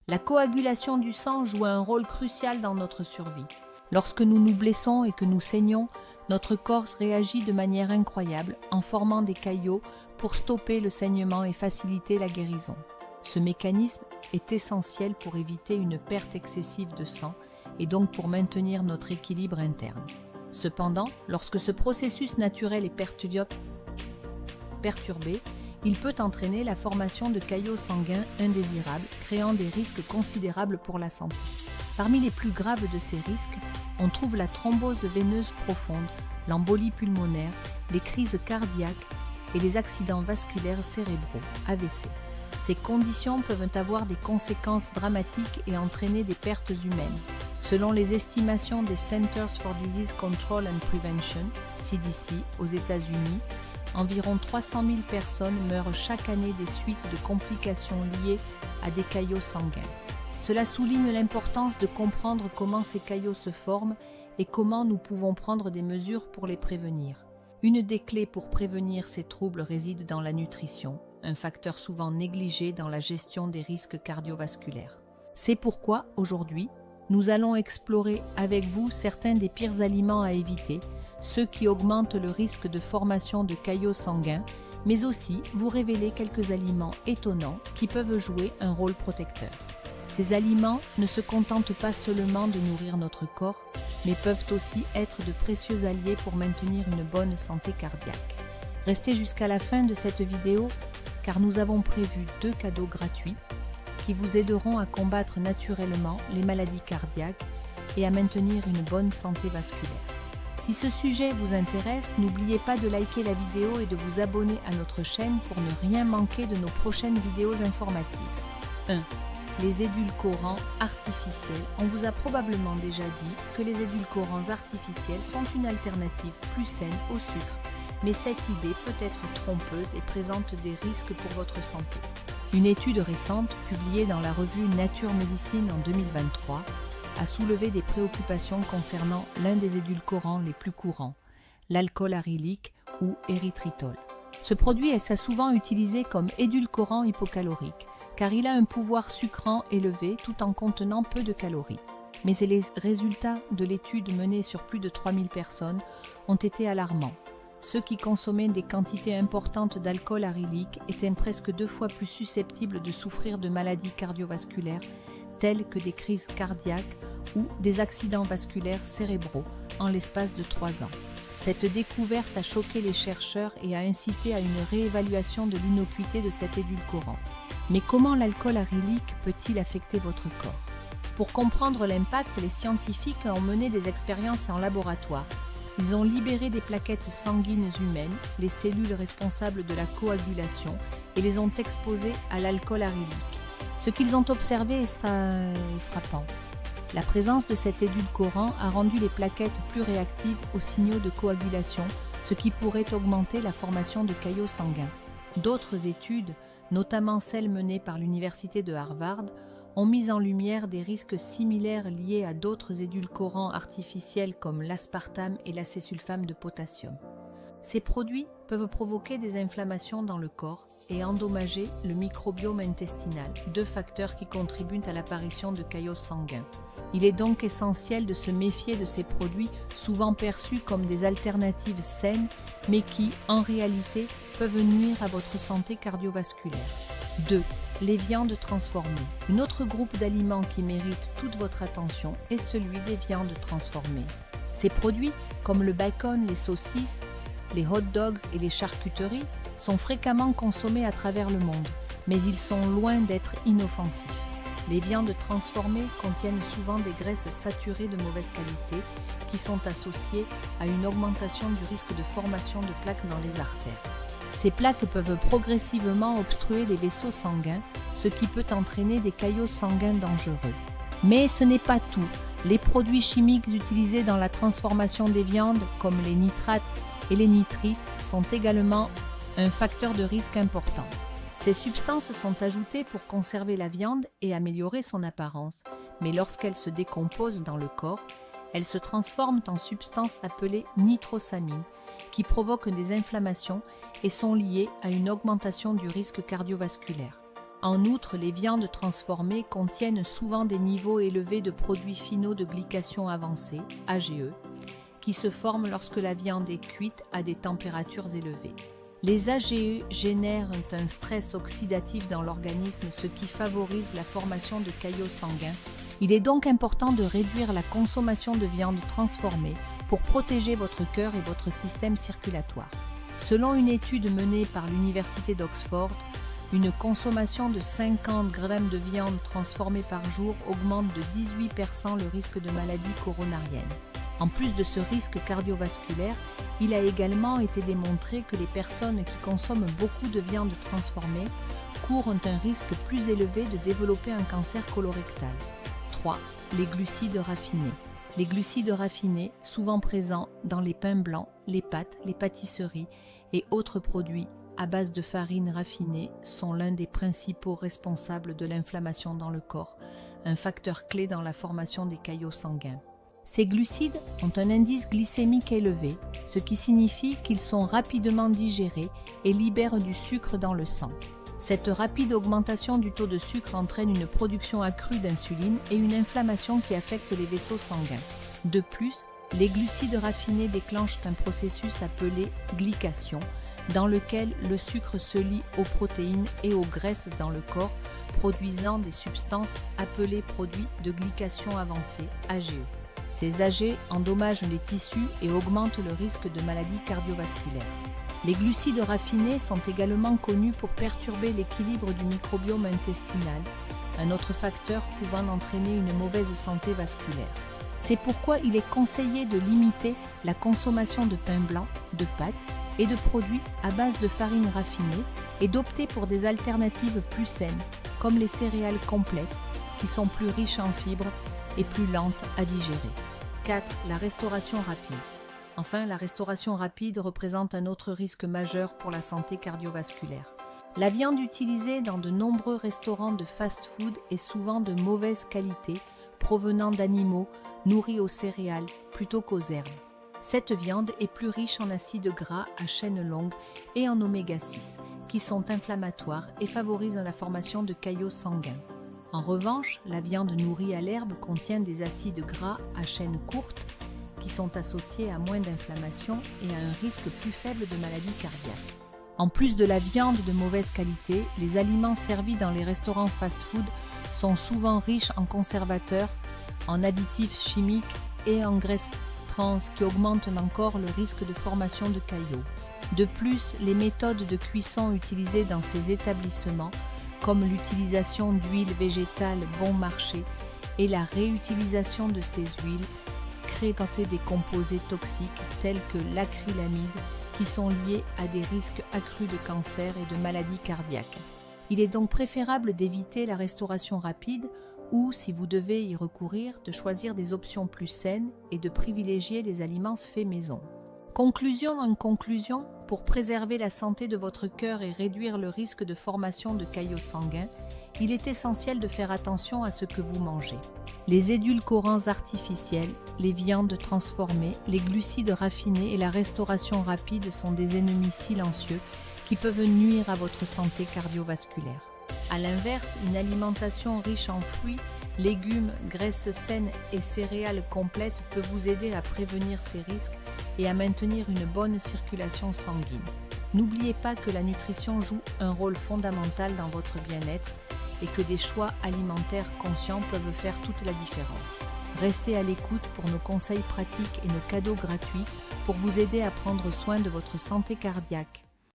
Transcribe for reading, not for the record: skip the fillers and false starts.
La coagulation du sang joue un rôle crucial dans notre survie. Lorsque nous nous blessons et que nous saignons, notre corps réagit de manière incroyable en formant des caillots pour stopper le saignement et faciliter la guérison. Ce mécanisme est essentiel pour éviter une perte excessive de sang et donc pour maintenir notre équilibre interne. Cependant, lorsque ce processus naturel est perturbé, il peut entraîner la formation de caillots sanguins indésirables, créant des risques considérables pour la santé. Parmi les plus graves de ces risques, on trouve la thrombose veineuse profonde, l'embolie pulmonaire, les crises cardiaques et les accidents vasculaires cérébraux, AVC. Ces conditions peuvent avoir des conséquences dramatiques et entraîner des pertes humaines. Selon les estimations des Centers for Disease Control and Prevention, CDC, aux États-Unis, environ 300 000 personnes meurent chaque année des suites de complications liées à des caillots sanguins. Cela souligne l'importance de comprendre comment ces caillots se forment et comment nous pouvons prendre des mesures pour les prévenir. Une des clés pour prévenir ces troubles réside dans la nutrition, un facteur souvent négligé dans la gestion des risques cardiovasculaires. C'est pourquoi, aujourd'hui, nous allons explorer avec vous certains des pires aliments à éviter, ceux qui augmentent le risque de formation de caillots sanguins, mais aussi vous révéler quelques aliments étonnants qui peuvent jouer un rôle protecteur. Ces aliments ne se contentent pas seulement de nourrir notre corps, mais peuvent aussi être de précieux alliés pour maintenir une bonne santé cardiaque. Restez jusqu'à la fin de cette vidéo, car nous avons prévu 2 cadeaux gratuits qui vous aideront à combattre naturellement les maladies cardiaques et à maintenir une bonne santé vasculaire. Si ce sujet vous intéresse, n'oubliez pas de liker la vidéo et de vous abonner à notre chaîne pour ne rien manquer de nos prochaines vidéos informatives. 1. Les édulcorants artificiels. On vous a probablement déjà dit que les édulcorants artificiels sont une alternative plus saine au sucre, mais cette idée peut être trompeuse et présente des risques pour votre santé. Une étude récente, publiée dans la revue Nature Medicine en 2023, a soulevé des préoccupations concernant l'un des édulcorants les plus courants, l'alcool arylique ou érythritol. Ce produit est souvent utilisé comme édulcorant hypocalorique, car il a un pouvoir sucrant élevé tout en contenant peu de calories. Mais les résultats de l'étude menée sur plus de 3000 personnes ont été alarmants. Ceux qui consommaient des quantités importantes d'alcool arylique étaient presque 2 fois plus susceptibles de souffrir de maladies cardiovasculaires telles que des crises cardiaques ou des accidents vasculaires cérébraux en l'espace de 3 ans. Cette découverte a choqué les chercheurs et a incité à une réévaluation de l'innocuité de cet édulcorant. Mais comment l'alcool arylique peut-il affecter votre corps? Pour comprendre l'impact, les scientifiques ont mené des expériences en laboratoire. Ils ont libéré des plaquettes sanguines humaines, les cellules responsables de la coagulation, et les ont exposées à l'alcool arylique. Ce qu'ils ont observé est frappant. La présence de cet édulcorant a rendu les plaquettes plus réactives aux signaux de coagulation, ce qui pourrait augmenter la formation de caillots sanguins. D'autres études, notamment celles menées par l'université de Harvard, ont mis en lumière des risques similaires liés à d'autres édulcorants artificiels comme l'aspartame et l'acésulfame de potassium. Ces produits peuvent provoquer des inflammations dans le corps et endommager le microbiome intestinal, 2 facteurs qui contribuent à l'apparition de caillots sanguins. Il est donc essentiel de se méfier de ces produits souvent perçus comme des alternatives saines, mais qui, en réalité, peuvent nuire à votre santé cardiovasculaire. 2. Les viandes transformées. Un autre groupe d'aliments qui mérite toute votre attention est celui des viandes transformées. Ces produits, comme le bacon, les saucisses, les hot dogs et les charcuteries, sont fréquemment consommés à travers le monde, mais ils sont loin d'être inoffensifs. Les viandes transformées contiennent souvent des graisses saturées de mauvaise qualité qui sont associées à une augmentation du risque de formation de plaques dans les artères. Ces plaques peuvent progressivement obstruer les vaisseaux sanguins, ce qui peut entraîner des caillots sanguins dangereux. Mais ce n'est pas tout. Les produits chimiques utilisés dans la transformation des viandes, comme les nitrates et les nitrites, sont également un facteur de risque important. Ces substances sont ajoutées pour conserver la viande et améliorer son apparence, mais lorsqu'elles se décomposent dans le corps, elles se transforment en substances appelées nitrosamines, qui provoquent des inflammations et sont liées à une augmentation du risque cardiovasculaire. En outre, les viandes transformées contiennent souvent des niveaux élevés de produits finaux de glycation avancée, AGE, qui se forment lorsque la viande est cuite à des températures élevées. Les AGE génèrent un stress oxydatif dans l'organisme, ce qui favorise la formation de caillots sanguins. Il est donc important de réduire la consommation de viande transformée pour protéger votre cœur et votre système circulatoire. Selon une étude menée par l'Université d'Oxford, une consommation de 50 grammes de viande transformée par jour augmente de 18% le risque de maladie coronarienne. En plus de ce risque cardiovasculaire, il a également été démontré que les personnes qui consomment beaucoup de viande transformée courent un risque plus élevé de développer un cancer colorectal. 3. Les glucides raffinés. Les glucides raffinés, souvent présents dans les pains blancs, les pâtes, les pâtisseries et autres produits à base de farine raffinée, sont l'un des principaux responsables de l'inflammation dans le corps, un facteur clé dans la formation des caillots sanguins. Ces glucides ont un indice glycémique élevé, ce qui signifie qu'ils sont rapidement digérés et libèrent du sucre dans le sang. Cette rapide augmentation du taux de sucre entraîne une production accrue d'insuline et une inflammation qui affecte les vaisseaux sanguins. De plus, les glucides raffinés déclenchent un processus appelé glycation, dans lequel le sucre se lie aux protéines et aux graisses dans le corps, produisant des substances appelées produits de glycation avancée, AGE. Ces AGE endommagent les tissus et augmentent le risque de maladies cardiovasculaires. Les glucides raffinés sont également connus pour perturber l'équilibre du microbiome intestinal, un autre facteur pouvant entraîner une mauvaise santé vasculaire. C'est pourquoi il est conseillé de limiter la consommation de pain blanc, de pâtes et de produits à base de farine raffinée et d'opter pour des alternatives plus saines, comme les céréales complètes, qui sont plus riches en fibres et plus lentes à digérer. 4. La restauration rapide. Enfin, la restauration rapide représente un autre risque majeur pour la santé cardiovasculaire. La viande utilisée dans de nombreux restaurants de fast-food est souvent de mauvaise qualité, provenant d'animaux nourris aux céréales plutôt qu'aux herbes. Cette viande est plus riche en acides gras à chaîne longue et en oméga 6, qui sont inflammatoires et favorisent la formation de caillots sanguins. En revanche, la viande nourrie à l'herbe contient des acides gras à chaîne courte qui sont associés à moins d'inflammation et à un risque plus faible de maladie cardiaque. En plus de la viande de mauvaise qualité, les aliments servis dans les restaurants fast-food sont souvent riches en conservateurs, en additifs chimiques et en graisses trans qui augmentent encore le risque de formation de caillots. De plus, les méthodes de cuisson utilisées dans ces établissements, comme l'utilisation d'huiles végétales bon marché et la réutilisation de ces huiles, créent des composés toxiques tels que l'acrylamide qui sont liés à des risques accrus de cancer et de maladies cardiaques. Il est donc préférable d'éviter la restauration rapide ou, si vous devez y recourir, de choisir des options plus saines et de privilégier les aliments faits maison. Conclusion en conclusion, pour préserver la santé de votre cœur et réduire le risque de formation de caillots sanguins, il est essentiel de faire attention à ce que vous mangez. Les édulcorants artificiels, les viandes transformées, les glucides raffinés et la restauration rapide sont des ennemis silencieux qui peuvent nuire à votre santé cardiovasculaire. A l'inverse, une alimentation riche en fruits, légumes, graisses saines et céréales complètes peut vous aider à prévenir ces risques et à maintenir une bonne circulation sanguine. N'oubliez pas que la nutrition joue un rôle fondamental dans votre bien-être et que des choix alimentaires conscients peuvent faire toute la différence. Restez à l'écoute pour nos conseils pratiques et nos cadeaux gratuits pour vous aider à prendre soin de votre santé cardiaque.